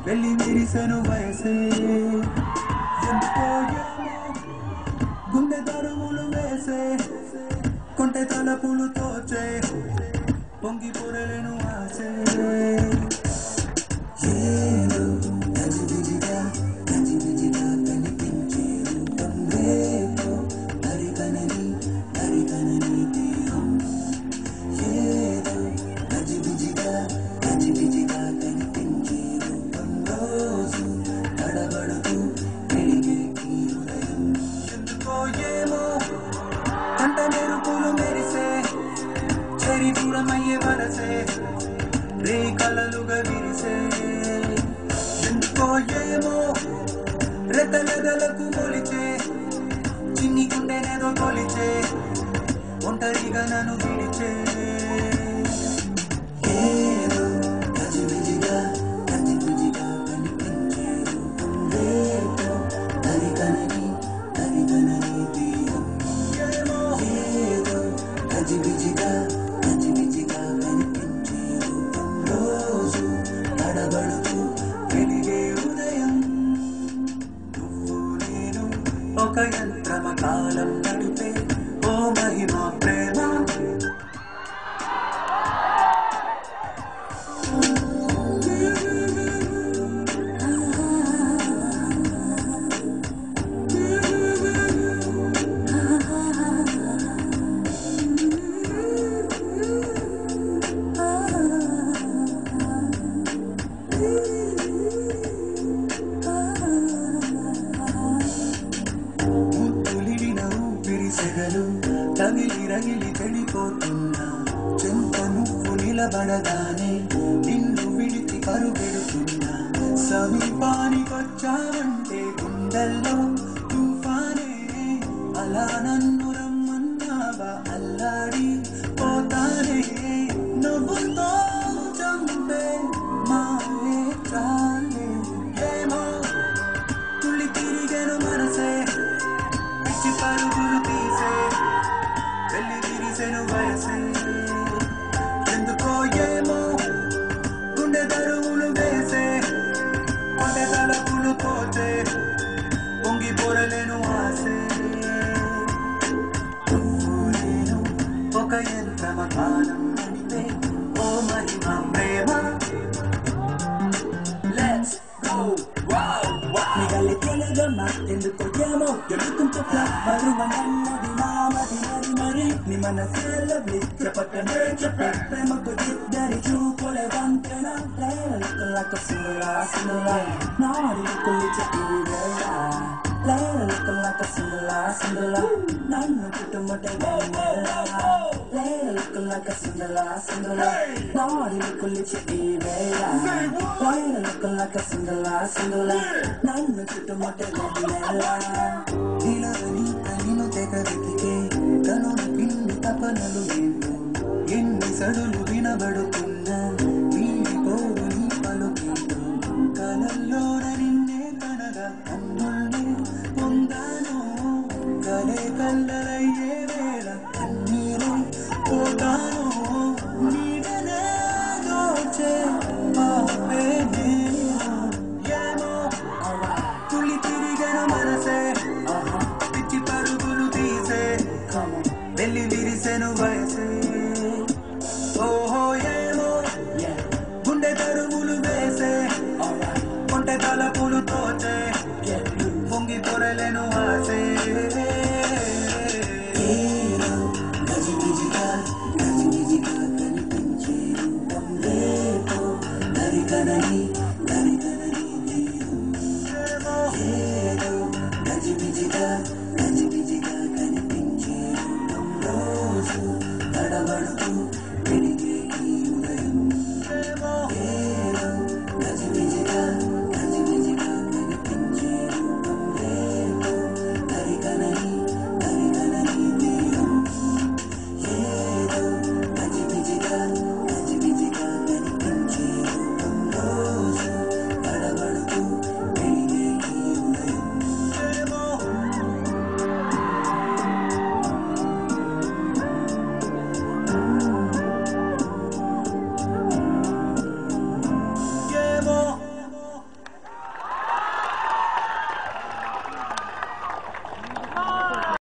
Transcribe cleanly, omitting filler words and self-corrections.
వెళ్ళి విరిసెను వయసే ఎందుకో ఏమో గుండె దరువులు వేసే కొంటె తలపులు తోచే పొంగి పొరలేను ఆసే ఏదో గజిబిజిగా కనిపించే రూపం రేపో దరికనని తీరం ఏదో గజిబిజిగా కనిపించే రూపం రోజు తడబడుతూ పెరిగే ఈ హృదయం ఎందుకో ఏమో కంట మెరుపులు మెరిసే చెరి దూరమయ్యే వరసే రే కలలుగా విరిసే ఎందుకో ఏమో రెతలెదలకు మొలిచే చిన్ని గుండెనేదో కొలిచే ఒంటరిగా నన్ను విడిచే ఏదో గజిబిజిగా కనిపించే రూపం రేపో దరికనని తీరం ఏదో గజిబిజిగా కనిపించే రూపం రోజు తడబడుతూ వెలిగే ఉదయం నువ్వు నేను ఒక యంత్రమ కాలం నడిపే ఓ మహిమ ప్రేమ సెగలు రగిలి వెళ్ళిపోతున్నా చెంత నువ్వు నిలబడగానే నిన్ను విడిచి పరుగెడుతున్నా సమీపానికొచ్చావంటే గుండెల్లో తుఫానే అలా నన్ను రమ్మన్నావా అల్లాడి పోతానే నవ్వుతో చంపే మాయే చాలే ఏమో తుళ్ళి తిరిగెను మనసే పిచ్చి పరుగులు తీసే వెళ్ళి విరిసెను వయసే ఎందుకో ఏమో గుండె దరువులు వేసే కొండె తలపులు పోచే పొంగి పొరలేను ఆసే నువ్వు నేను ఒక యంత్రమ కాలం నడిపే ఓ మహిమ ప్రేమ Let's go wow నిగలి తెలియదమ్మా ఎందుకో ఏమో ఎడుకుంటున్నా మరువనన్నది నామది మరి నీ మనసే లవ్లీ చెప్పకనే చెప్పే ప్రేమకు ఇద్దరి చూపులే వంతెన లేక సింగలా నాడి కొలిచే ఈ వేళ లేక సింగలా నన్ను చుట్టుముట్టే లేక సింగలా నాడి కొలిచే ఈ వేళ లేక సింగలా నన్ను చుట్టుముట్టే ఇలాగని కనిను తెగ వెతికే కనుల పిండి తపనలు ఏంటో ఎన్ని సడులు వినబడుతున్నా వీడిపోవు నీ పలుకేంటో కలల్లోన నిన్నే కనగా కన్నుల్ని పొందాను కలే కల్లలయ్యే వేళ కన్నీరు పోతాను నీడనే దోచే పాపే నేను ఏమో తుళ్ళి తిరిగెను మనసే పిచ్చి పరుగులు తీసే వెళ్ళి విరిసెను వయసే ఓహో ఏమో గుండె దరువులు వేసే కొంటె తలపులు తోచే పొంగి పొరలేను ఆసే గజిబిజిగా కనిపించే రూపం రేపో దరికనని